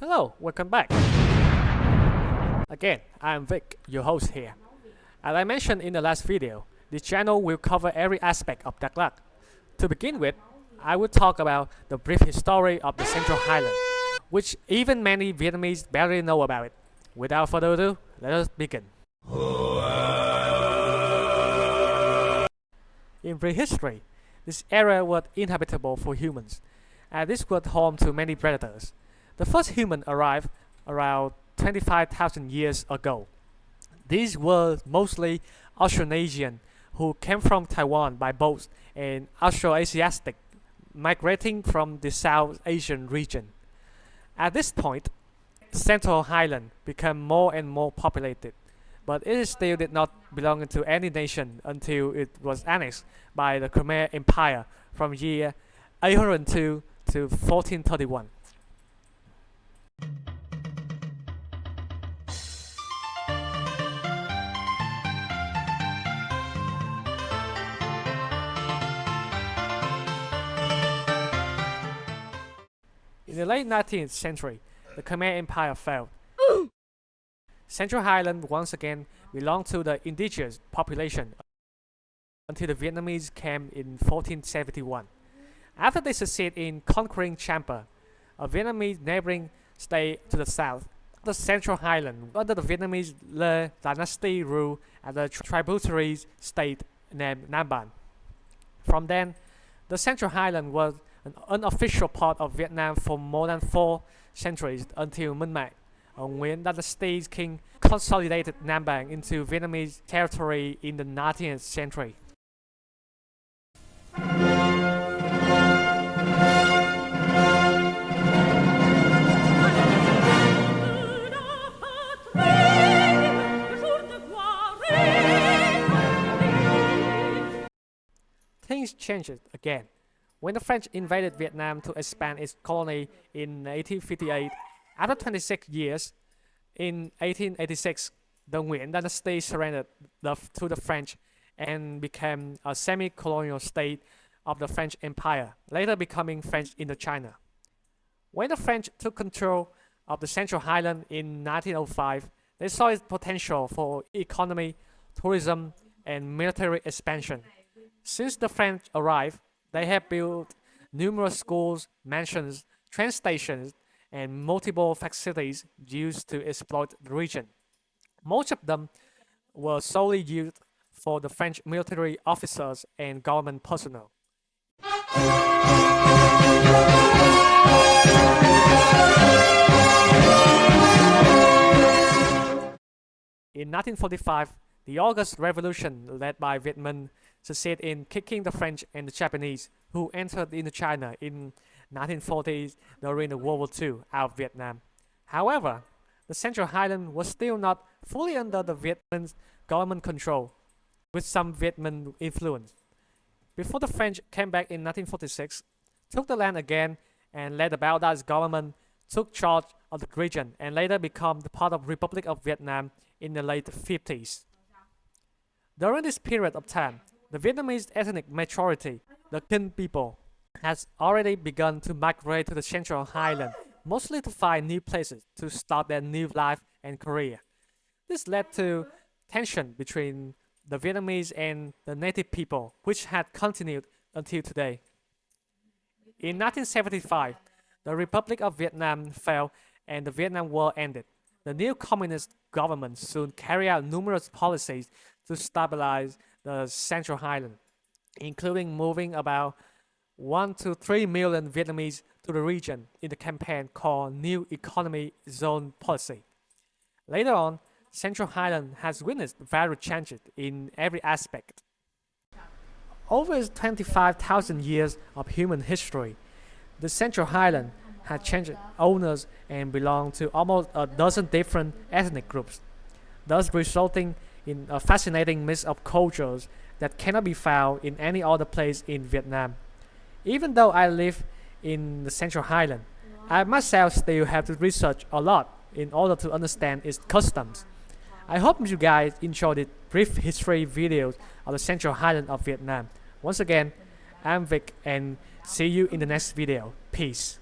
Hello, welcome back. Again, I'm Vic, your host here. As I mentioned in the last video, this channel will cover every aspect of Dak Lak. To begin with, I will talk about the brief history of the Central Highland, which even many Vietnamese barely know about it. Without further ado, let us begin. In prehistory, this area was inhabitable for humans, and this was home to many predators. The first human arrived around 25,000 years ago. These were mostly Austronesian who came from Taiwan by boat and Austroasiatic, migrating from the South Asian region. At this point, Central Highland became more and more populated, but it still did not belong to any nation until it was annexed by the Khmer Empire from year 802 to 1431. In the late 19th century, the Khmer Empire fell. Central Highland once again belonged to the indigenous population until the Vietnamese came in 1471. After they succeeded in conquering Champa, a Vietnamese neighboring state to the south, the Central Highland under the Vietnamese Le dynasty ruled as a tributary state named Nam Ban. From then, the Central Highland was an unofficial part of Vietnam for more than 4 centuries until Minh Mạc, a Nguyen dynasty's king consolidated Nam Ban into Vietnamese territory in the 19th century. Things changed again when the French invaded Vietnam to expand its colony in 1858. After 26 years, in 1886, the Nguyen dynasty surrendered to the French and became a semi-colonial state of the French Empire, later becoming French Indochina. When the French took control of the Central Highland in 1905, they saw its potential for economy, tourism, and military expansion. Since the French arrived, they have built numerous schools, mansions, train stations, and multiple facilities used to exploit the region. Most of them were solely used for the French military officers and government personnel. In 1945, the August Revolution led by Viet Minh succeeded in kicking the French and the Japanese, who entered Indochina in 1940s during the World War II, out of Vietnam. However, the Central Highland was still not fully under the Viet Minh's government control, with some Viet Minh influence. Before the French came back in 1946, took the land again, and led the Bao Dat's government, took charge of the region, and later became the part of Republic of Vietnam in the late 50s. During this period of time, the Vietnamese ethnic majority, the Kinh people, has already begun to migrate to the Central Highland, mostly to find new places to start their new life and career. This led to tension between the Vietnamese and the native people, which had continued until today. In 1975, the Republic of Vietnam fell and the Vietnam War ended. The new communist government soon carried out numerous policies to stabilize the Central Highland, including moving about 1 to 3 million Vietnamese to the region in the campaign called New Economy Zone Policy. Later on, Central Highland has witnessed various changes in every aspect. Over its 25,000 years of human history, the Central Highland had changed owners and belonged to almost a dozen different ethnic groups, thus resulting in a fascinating mix of cultures that cannot be found in any other place in Vietnam. Even though I live in the Central Highland, I myself still have to research a lot in order to understand its customs. I hope you guys enjoyed the brief history videos of the Central Highland of Vietnam. Once again, I'm Vic and see you in the next video. Peace.